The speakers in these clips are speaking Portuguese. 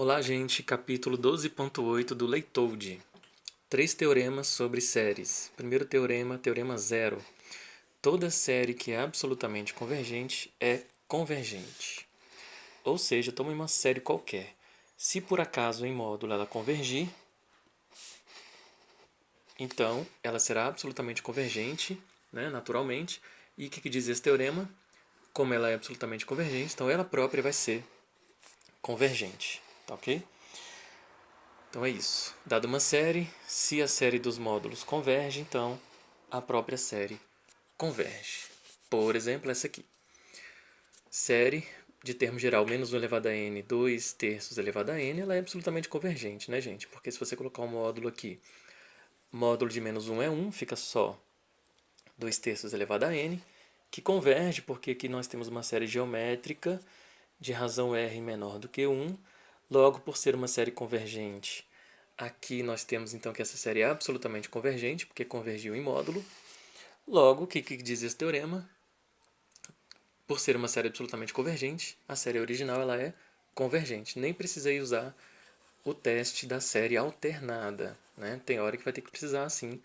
Olá, gente. Capítulo 12.8 do Leitoldi. 3 teoremas sobre séries. Primeiro teorema, teorema 0. Toda série que é absolutamente convergente é convergente. Ou seja, tome uma série qualquer. Se por acaso em módulo ela convergir, então ela será absolutamente convergente, né, naturalmente. E o que diz esse teorema? Como ela é absolutamente convergente, então ela própria vai ser convergente. Tá ok? Então é isso. Dada uma série, se a série dos módulos converge, então a própria série converge. Por exemplo, essa aqui. Série de termo geral menos 1 elevado a n, 2 terços elevado a n, ela é absolutamente convergente, né, gente? Porque se você colocar um módulo aqui, módulo de menos 1 é 1, fica só 2 terços elevado a n, que converge porque aqui nós temos uma série geométrica de razão r menor do que 1. Logo, por ser uma série convergente, aqui nós temos então que essa série é absolutamente convergente, porque convergiu em módulo. Logo, o que diz esse teorema? Por ser uma série absolutamente convergente, a série original ela é convergente. Nem precisei usar o teste da série alternada, né? Tem hora que vai ter que precisar, sim,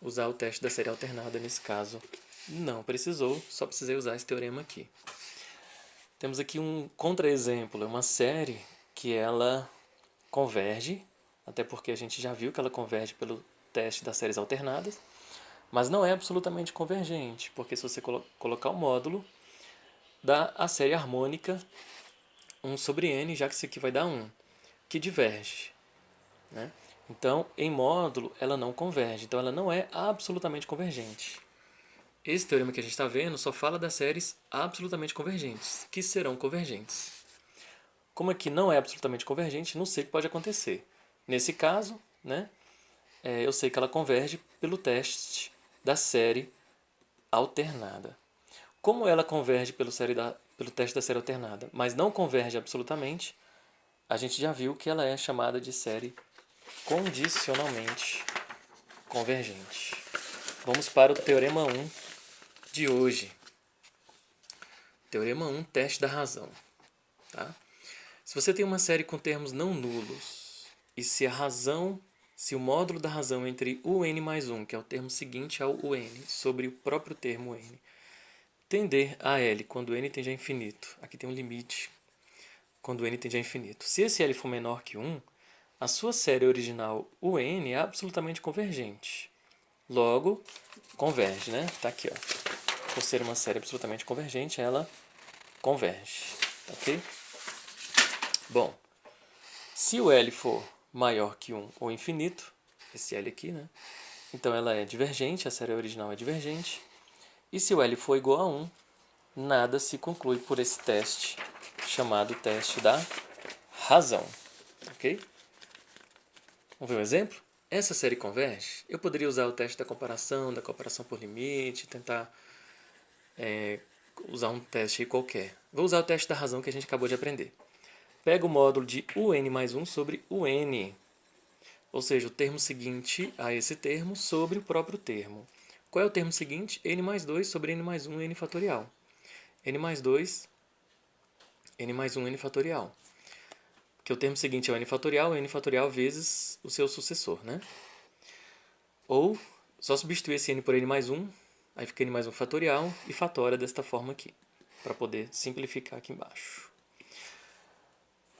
usar o teste da série alternada. Nesse caso, não precisou, só precisei usar esse teorema aqui. Temos aqui um contra-exemplo, é uma série que ela converge, até porque a gente já viu que ela converge pelo teste das séries alternadas, mas não é absolutamente convergente, porque se você colocar o módulo, dá a série harmônica 1 sobre n, já que isso aqui vai dar 1, que diverge, né? Então, em módulo, ela não converge, então ela não é absolutamente convergente. Esse teorema que a gente está vendo só fala das séries absolutamente convergentes, que serão convergentes. Como aqui não é absolutamente convergente, não sei o que pode acontecer. Nesse caso, né, eu sei que ela converge pelo teste da série alternada. Como ela converge pelo teste da série alternada, mas não converge absolutamente, a gente já viu que ela é chamada de série condicionalmente convergente. Vamos para o teorema 1 de hoje. Teorema 1, teste da razão. Tá? Se você tem uma série com termos não nulos, e se o módulo da razão entre o n mais 1, que é o termo seguinte ao n, sobre o próprio termo n, tender a L quando n tende a infinito, aqui tem um limite, quando n tende a infinito. Se esse L for menor que 1, a sua série original, o n, é absolutamente convergente. Logo, converge, né? Tá aqui, ó. Por ser uma série absolutamente convergente, ela converge, ok? Bom, se o L for maior que 1 ou infinito, esse L aqui, né? Então ela é divergente, a série original é divergente. E se o L for igual a 1, nada se conclui por esse teste, chamado teste da razão. Ok? Vamos ver um exemplo? Essa série converge? Eu poderia usar o teste da comparação por limite, tentar usar um teste qualquer. Vou usar o teste da razão que a gente acabou de aprender. Pega o módulo de un mais 1 sobre un, ou seja, o termo seguinte a esse termo sobre o próprio termo. Qual é o termo seguinte? N mais 2 sobre n mais 1, n fatorial. N mais 2, n mais 1, n fatorial. Que o termo seguinte é o n fatorial vezes o seu sucessor, né? Ou só substituir esse n por n mais 1, aí fica n mais 1 fatorial e fatora desta forma aqui, para poder simplificar aqui embaixo.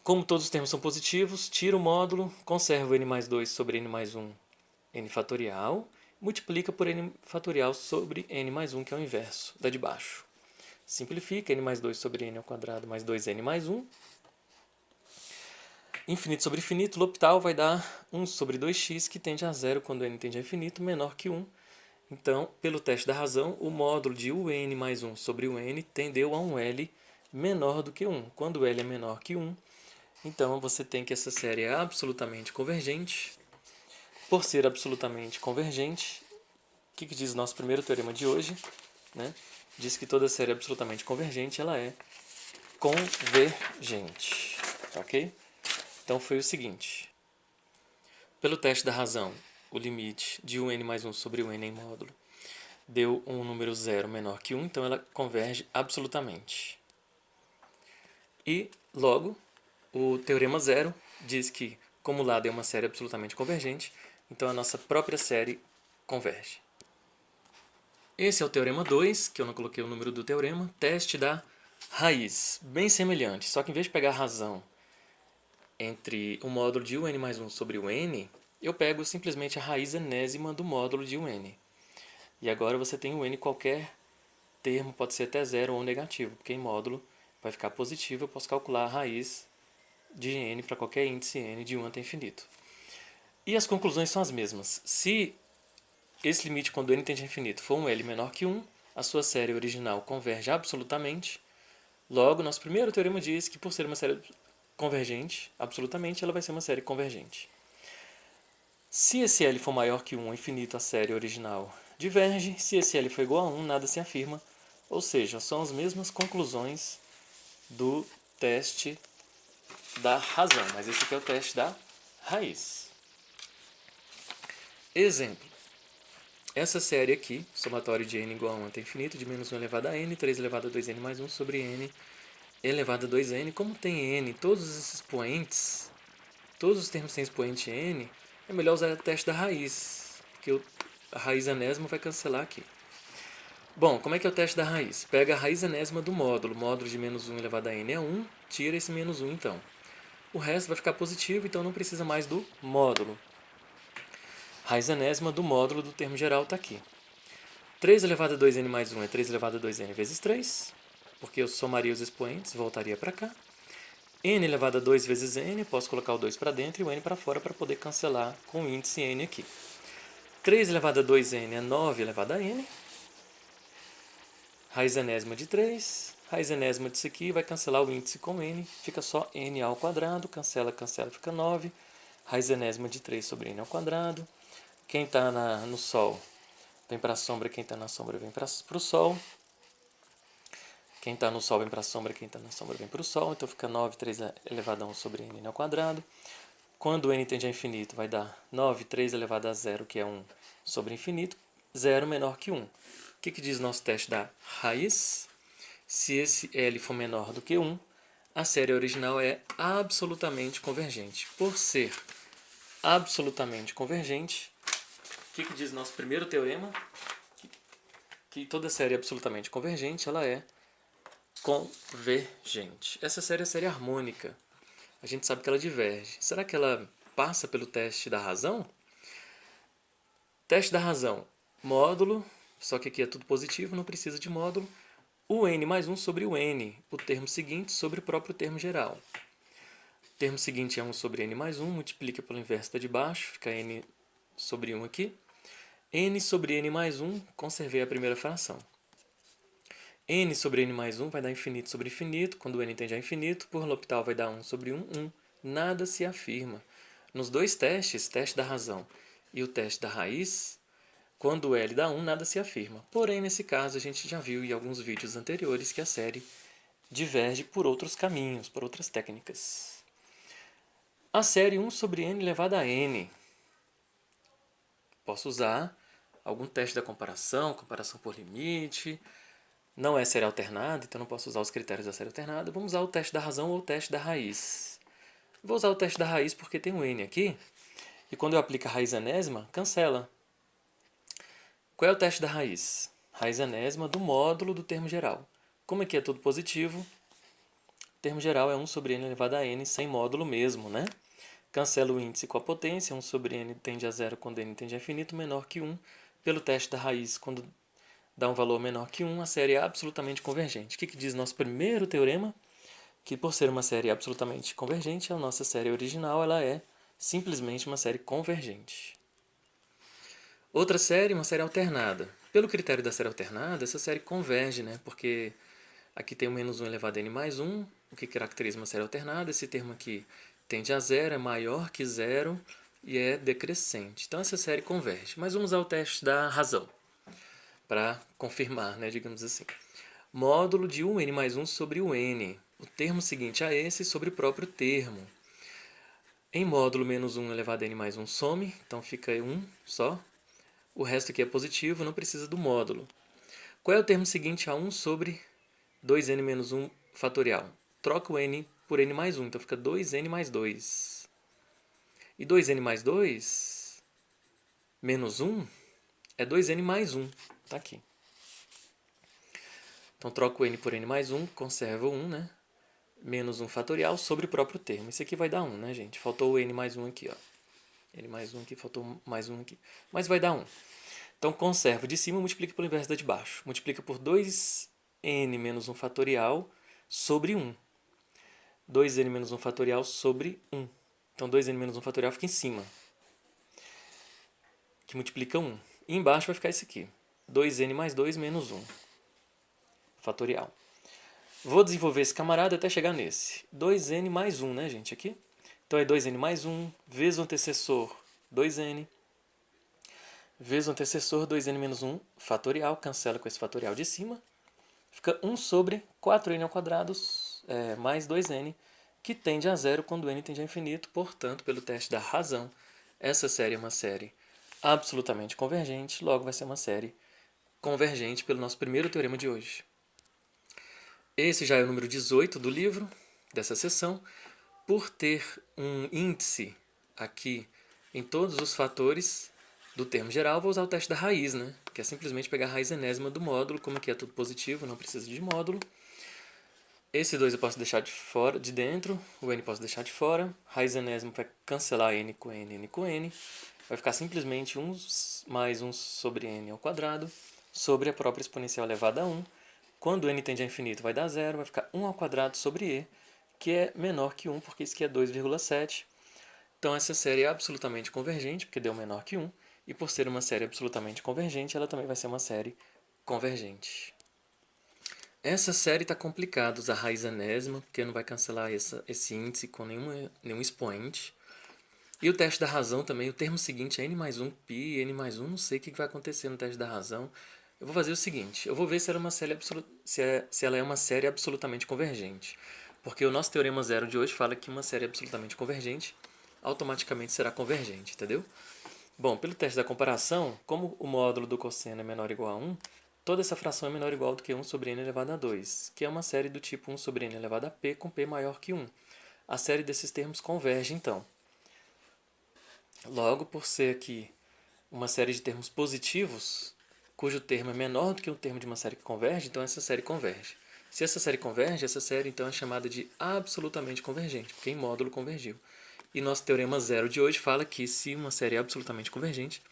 Como todos os termos são positivos, tira o módulo, conserva o n mais 2 sobre n mais 1, n fatorial, multiplica por n fatorial sobre n mais 1, que é o inverso da de baixo. Simplifica, n mais 2 sobre n ao quadrado mais 2n mais 1. Infinito sobre infinito, L'Hopital vai dar 1 sobre 2x, que tende a zero quando n tende a infinito, menor que 1. Então, pelo teste da razão, o módulo de un mais 1 sobre un tendeu a um L menor do que 1. Quando o L é menor que 1, então você tem que essa série é absolutamente convergente. Por ser absolutamente convergente, o que diz o nosso primeiro teorema de hoje? Né? Diz que toda série absolutamente convergente ela é convergente. Ok? Então foi o seguinte. Pelo teste da razão, o limite de un mais 1 sobre un em módulo deu um número zero menor que 1, então ela converge absolutamente. E, logo, O teorema zero diz que, como o lado é uma série absolutamente convergente, então a nossa própria série converge. Esse é o teorema 2, que eu não coloquei o número do teorema, teste da raiz, bem semelhante, só que em vez de pegar a razão entre o módulo de un mais 1 sobre o n, eu pego simplesmente a raiz enésima do módulo de un. E agora você tem o n qualquer termo, pode ser até zero ou negativo, porque em módulo vai ficar positivo, eu posso calcular a raiz de n para qualquer índice n de 1 até infinito. E as conclusões são as mesmas. Se esse limite quando n tende a infinito for um L menor que 1, a sua série original converge absolutamente. Logo, nosso primeiro teorema diz que por ser uma série convergente, absolutamente, ela vai ser uma série convergente. Se esse L for maior que 1 ao infinito, a série original diverge. Se esse L for igual a 1, nada se afirma. Ou seja, são as mesmas conclusões do teste da razão. Mas esse aqui é o teste da raiz. Exemplo. Essa série aqui, somatório de n igual a 1 até infinito, de menos 1 elevado a n, 3 elevado a 2n mais 1 sobre n elevado a 2n. Como tem n, todos esses expoentes, todos os termos têm expoente n, é melhor usar o teste da raiz, porque a raiz enésima vai cancelar aqui. Bom, como é que é o teste da raiz? Pega a raiz enésima do módulo, módulo de menos 1 elevado a n é 1, tira esse menos 1 então. O resto vai ficar positivo, então não precisa mais do módulo. Raiz enésima do módulo do termo geral está aqui. 3 elevado a 2n mais 1 é 3 elevado a 2n vezes 3, porque eu somaria os expoentes, voltaria para cá. N elevado a 2 vezes n, posso colocar o 2 para dentro e o n para fora para poder cancelar com o índice n aqui. 3 elevado a 2n é 9 elevado a n. Raiz enésima de 3. Raiz enésima disso aqui vai cancelar o índice com n. Fica só n ao quadrado. Cancela, cancela, fica 9. Raiz enésima de 3 sobre n ao quadrado. Quem está no Sol vem para a sombra, quem está na sombra vem para o Sol. Quem está no Sol vem para a sombra, quem está na sombra vem para o Sol. Então fica 9, 3 elevado a 1 sobre n ao quadrado. Quando n tende a infinito, vai dar 9, 3 elevado a 0, que é 1 sobre infinito. 0 menor que 1. O que diz nosso teste da raiz? Se esse L for menor do que 1, a série original é absolutamente convergente. Por ser absolutamente convergente, o que diz nosso primeiro teorema? Que toda série absolutamente convergente, ela é convergente. Essa série é a série harmônica. A gente sabe que ela diverge. Será que ela passa pelo teste da razão? Teste da razão. Módulo, só que aqui é tudo positivo, não precisa de módulo. O n mais 1 sobre o n, o termo seguinte sobre o próprio termo geral. O termo seguinte é 1 sobre n mais 1, multiplica pelo inverso da de baixo, fica n sobre 1 aqui. N sobre n mais 1, conservei a primeira fração. N sobre n mais 1 vai dar infinito sobre infinito, quando n tende a infinito, por L'Hopital vai dar 1 sobre 1, 1. Nada se afirma. Nos dois testes, teste da razão e o teste da raiz, quando o L dá 1, nada se afirma. Porém, nesse caso, a gente já viu em alguns vídeos anteriores que a série diverge por outros caminhos, por outras técnicas. A série 1 sobre n elevado a n. Posso usar algum teste da comparação, comparação por limite. Não é série alternada, então não posso usar os critérios da série alternada. Vamos usar o teste da razão ou o teste da raiz. Vou usar o teste da raiz porque tem um n aqui. E quando eu aplico a raiz enésima, cancela. Qual é o teste da raiz? Raiz enésima do módulo do termo geral. Como aqui é tudo positivo, o termo geral é 1 sobre n elevado a n sem módulo mesmo, né? Cancela o índice com a potência, 1 sobre n tende a 0 quando n tende a infinito, menor que 1. Pelo teste da raiz, quando dá um valor menor que 1, a série é absolutamente convergente. O que diz nosso primeiro teorema? Que por ser uma série absolutamente convergente, a nossa série original ela é simplesmente uma série convergente. Outra série, uma série alternada. Pelo critério da série alternada, essa série converge, né? Porque aqui tem o menos 1 elevado a n mais 1, o que caracteriza uma série alternada. Esse termo aqui tende a 0, é maior que 0 e é decrescente. Então essa série converge. Mas vamos ao teste da razão, para confirmar, né, digamos assim. Módulo de un mais 1 sobre o n. O termo seguinte a esse sobre o próprio termo. Em módulo menos 1 elevado a n mais 1 some, então fica 1 só. O resto aqui é positivo, não precisa do módulo. Qual é o termo seguinte a 1 sobre 2n menos 1 fatorial? Troca o n por n mais 1. Então fica 2n mais 2. E 2n mais 2 menos 1 é 2n mais 1. Tá aqui. Então troco o n por n mais 1, conserva o 1, né? Menos 1 fatorial sobre o próprio termo. Isso aqui vai dar 1, né, gente? Faltou o n mais 1 aqui, ó. N mais 1 aqui, faltou mais 1 aqui. Mas vai dar 1. Então conserva de cima, multiplica pelo inverso da de baixo. Multiplica por 2n menos 1 fatorial sobre 1. 2n menos 1 fatorial sobre 1. Então 2n menos 1 fatorial fica em cima, que multiplica 1. E embaixo vai ficar isso aqui. 2n mais 2 menos 1 fatorial. Vou desenvolver esse camarada até chegar nesse. 2n mais 1, né, gente, aqui? Então é 2n mais 1 vezes o antecessor 2n, vezes o antecessor 2n menos 1 fatorial, cancela com esse fatorial de cima. Fica 1 sobre 4n ao quadrado mais 2n, que tende a zero quando n tende a infinito. Portanto, pelo teste da razão, essa série é uma série absolutamente convergente, logo vai ser uma série convergente pelo nosso primeiro teorema de hoje. Esse já é o número 18 do livro, dessa sessão. Por ter um índice aqui em todos os fatores do termo geral, vou usar o teste da raiz, né? Que é simplesmente pegar a raiz enésima do módulo, como aqui é tudo positivo, não precisa de módulo. Esse 2 eu posso deixar de fora, de dentro, o n posso deixar de fora. Raiz enésima vai cancelar n com n, n com n. Vai ficar simplesmente 1 mais 1 sobre n ao quadrado, sobre a própria exponencial elevada a 1. Quando n tende a infinito vai dar zero, vai ficar 1 ao quadrado sobre e, que é menor que 1, porque isso aqui é 2,7. Então essa série é absolutamente convergente, porque deu menor que 1. E por ser uma série absolutamente convergente, ela também vai ser uma série convergente. Essa série está complicada, usar raiz enésima, porque não vai cancelar esse índice com nenhum expoente. E o teste da razão também, o termo seguinte é n mais 1 π, n mais 1, não sei o que vai acontecer no teste da razão. Eu vou fazer o seguinte, eu vou ver se ela é uma série absolutamente convergente. Porque o nosso teorema zero de hoje fala que uma série absolutamente convergente automaticamente será convergente, entendeu? Bom, pelo teste da comparação, como o módulo do cosseno é menor ou igual a 1, toda essa fração é menor ou igual do que 1 sobre n elevado a 2, que é uma série do tipo 1 sobre n elevado a p com p maior que 1. A série desses termos converge, então. Logo, por ser aqui uma série de termos positivos, cujo termo é menor do que o termo de uma série que converge, então essa série converge. Se essa série converge, essa série então é chamada de absolutamente convergente, porque em módulo convergiu. E nosso teorema zero de hoje fala que se uma série é absolutamente convergente,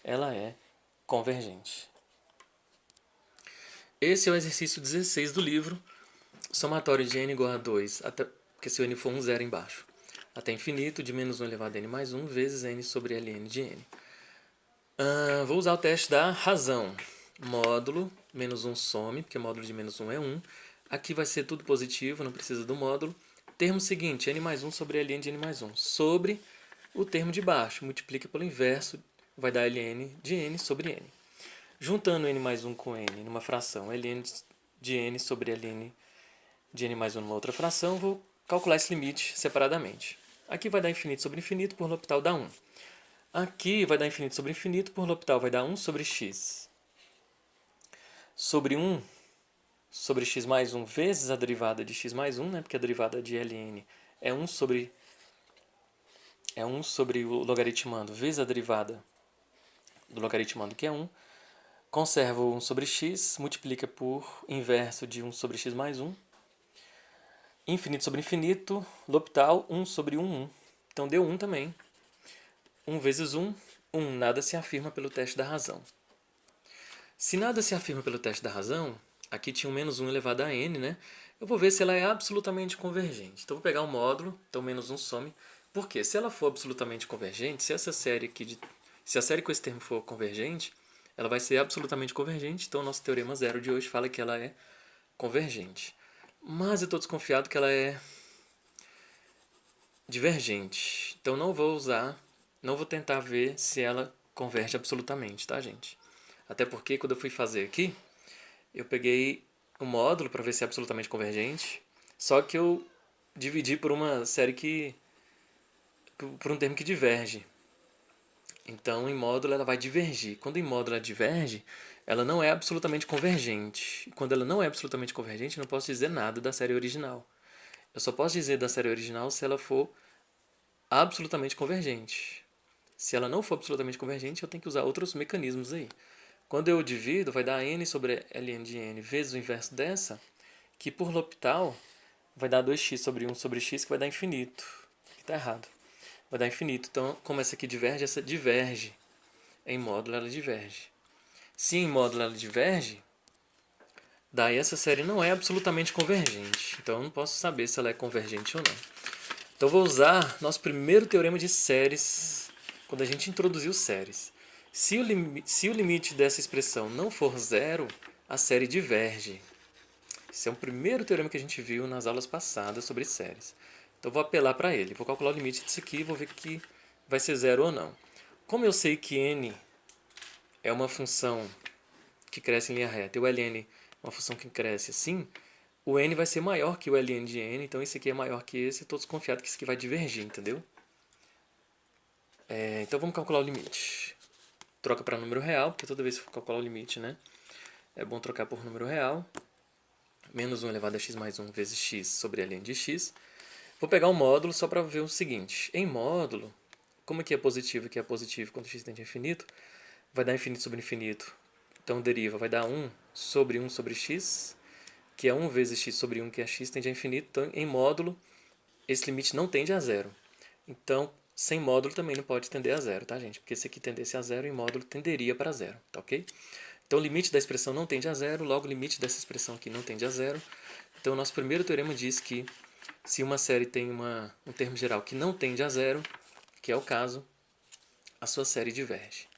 ela é convergente. Esse é o exercício 16 do livro, somatório de n igual a 2, até, porque se o n for 1, zero embaixo, até infinito, de menos 1 elevado a n mais 1, vezes n sobre ln de n. Vou usar o teste da razão. Módulo, menos 1 some, porque módulo de menos 1 é 1. Aqui vai ser tudo positivo, não precisa do módulo. Termo seguinte, n mais 1 sobre ln de n mais 1. Sobre o termo de baixo, multiplica pelo inverso, vai dar ln de n sobre n. Juntando n mais 1 com n numa fração, ln de n sobre ln de n mais 1 numa outra fração, vou calcular esse limite separadamente. Aqui vai dar infinito sobre infinito, por L'Hopital dá 1. Aqui vai dar infinito sobre infinito, por L'Hopital vai dar 1 sobre x. Sobre 1 sobre x mais 1 vezes a derivada de x mais 1, né? Porque a derivada de ln é 1 sobre o logaritmando vezes a derivada do logaritmando, que é 1. Conserva o 1 sobre x, multiplica por inverso de 1 sobre x mais 1. Infinito sobre infinito, L'Hopital, 1 sobre 1, 1. Então deu 1 também. 1 vezes 1, 1. Nada se afirma pelo teste da razão. Se nada se afirma pelo teste da razão, aqui tinha um menos 1 elevado a n, né? Eu vou ver se ela é absolutamente convergente. Então, vou pegar o módulo, então menos 1 some. Por quê? Se ela for absolutamente convergente, se essa série aqui, se a série com esse termo for convergente, ela vai ser absolutamente convergente. Então, o nosso teorema zero de hoje fala que ela é convergente. Mas eu estou desconfiado que ela é divergente. Então, não vou tentar ver se ela converge absolutamente, tá, gente? Até porque, quando eu fui fazer aqui, eu peguei o módulo para ver se é absolutamente convergente, só que eu dividi por uma série por um termo que diverge. Então, em módulo, ela vai divergir. Quando em módulo ela diverge, ela não é absolutamente convergente. Quando ela não é absolutamente convergente, eu não posso dizer nada da série original. Eu só posso dizer da série original se ela for absolutamente convergente. Se ela não for absolutamente convergente, eu tenho que usar outros mecanismos aí. Quando eu divido, vai dar n sobre ln de n vezes o inverso dessa, que por L'Hopital vai dar 2x sobre 1 sobre x, que vai dar infinito. Aqui está errado. Vai dar infinito. Então, como essa aqui diverge, essa diverge. Em módulo, ela diverge. Se em módulo ela diverge, daí essa série não é absolutamente convergente. Então, eu não posso saber se ela é convergente ou não. Então, eu vou usar nosso primeiro teorema de séries, quando a gente introduziu séries. Se o limite dessa expressão não for zero, a série diverge. Esse é o primeiro teorema que a gente viu nas aulas passadas sobre séries. Então, eu vou apelar para ele. Vou calcular o limite disso aqui e vou ver que vai ser zero ou não. Como eu sei que n é uma função que cresce em linha reta e o ln é uma função que cresce assim, o n vai ser maior que o ln de n, então esse aqui é maior que esse, estou desconfiado que esse aqui vai divergir, entendeu? Então vamos calcular o limite. Troca para número real, porque toda vez que for calcular o limite, né, é bom trocar por número real. Menos 1 elevado a x mais 1 vezes x sobre ln de x. Vou pegar um módulo só para ver o seguinte. Em módulo, como aqui é positivo e aqui é positivo quando x tende a infinito, vai dar infinito sobre infinito. Então deriva, vai dar 1 sobre x, que é 1 vezes x sobre 1, que é x, tende a infinito. Então, em módulo, esse limite não tende a zero. Então, sem módulo também não pode tender a zero, tá, gente? Porque se aqui tendesse a zero, em módulo tenderia para zero, tá ok? Então, o limite da expressão não tende a zero, logo o limite dessa expressão aqui não tende a zero. Então, o nosso primeiro teorema diz que se uma série tem um termo geral que não tende a zero, que é o caso, a sua série diverge.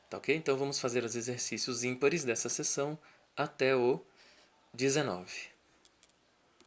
Tá ok? Então, vamos fazer os exercícios ímpares dessa seção até o 19.